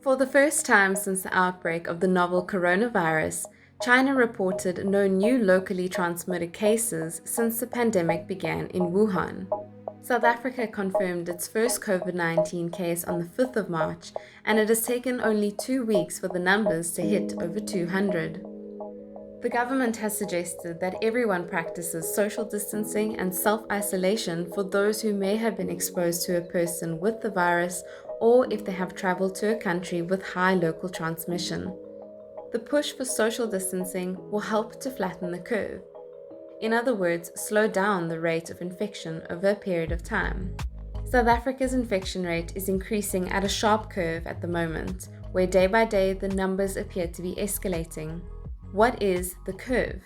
For the first time since the outbreak of the novel coronavirus, China reported no new locally transmitted cases since the pandemic began in Wuhan. South Africa confirmed its first COVID-19 case on the 5th of March, and it has taken only 2 weeks for the numbers to hit over 200. The government has suggested that everyone practices social distancing and self-isolation for those who may have been exposed to a person with the virus or if they have traveled to a country with high local transmission. The push for social distancing will help to flatten the curve. In other words, slow down the rate of infection over a period of time. South Africa's infection rate is increasing at a sharp curve at the moment, where day by day the numbers appear to be escalating. What is the curve?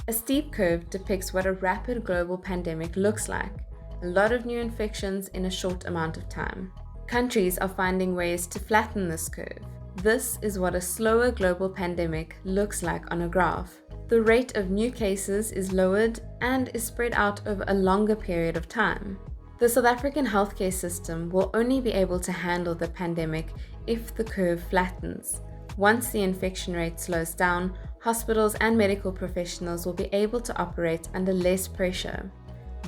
A steep curve depicts what a rapid global pandemic looks like. A lot of new infections in a short amount of time. Countries are finding ways to flatten this curve. This is what a slower global pandemic looks like on a graph. The rate of new cases is lowered and is spread out over a longer period of time. The South African healthcare system will only be able to handle the pandemic if the curve flattens. Once the infection rate slows down, hospitals and medical professionals will be able to operate under less pressure.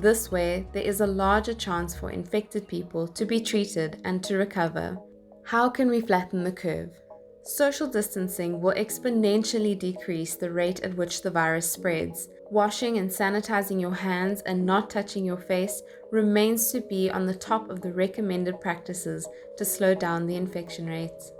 This way, there is a larger chance for infected people to be treated and to recover. How can we flatten the curve? Social distancing will exponentially decrease the rate at which the virus spreads. Washing and sanitizing your hands and not touching your face remains to be on the top of the recommended practices to slow down the infection rates.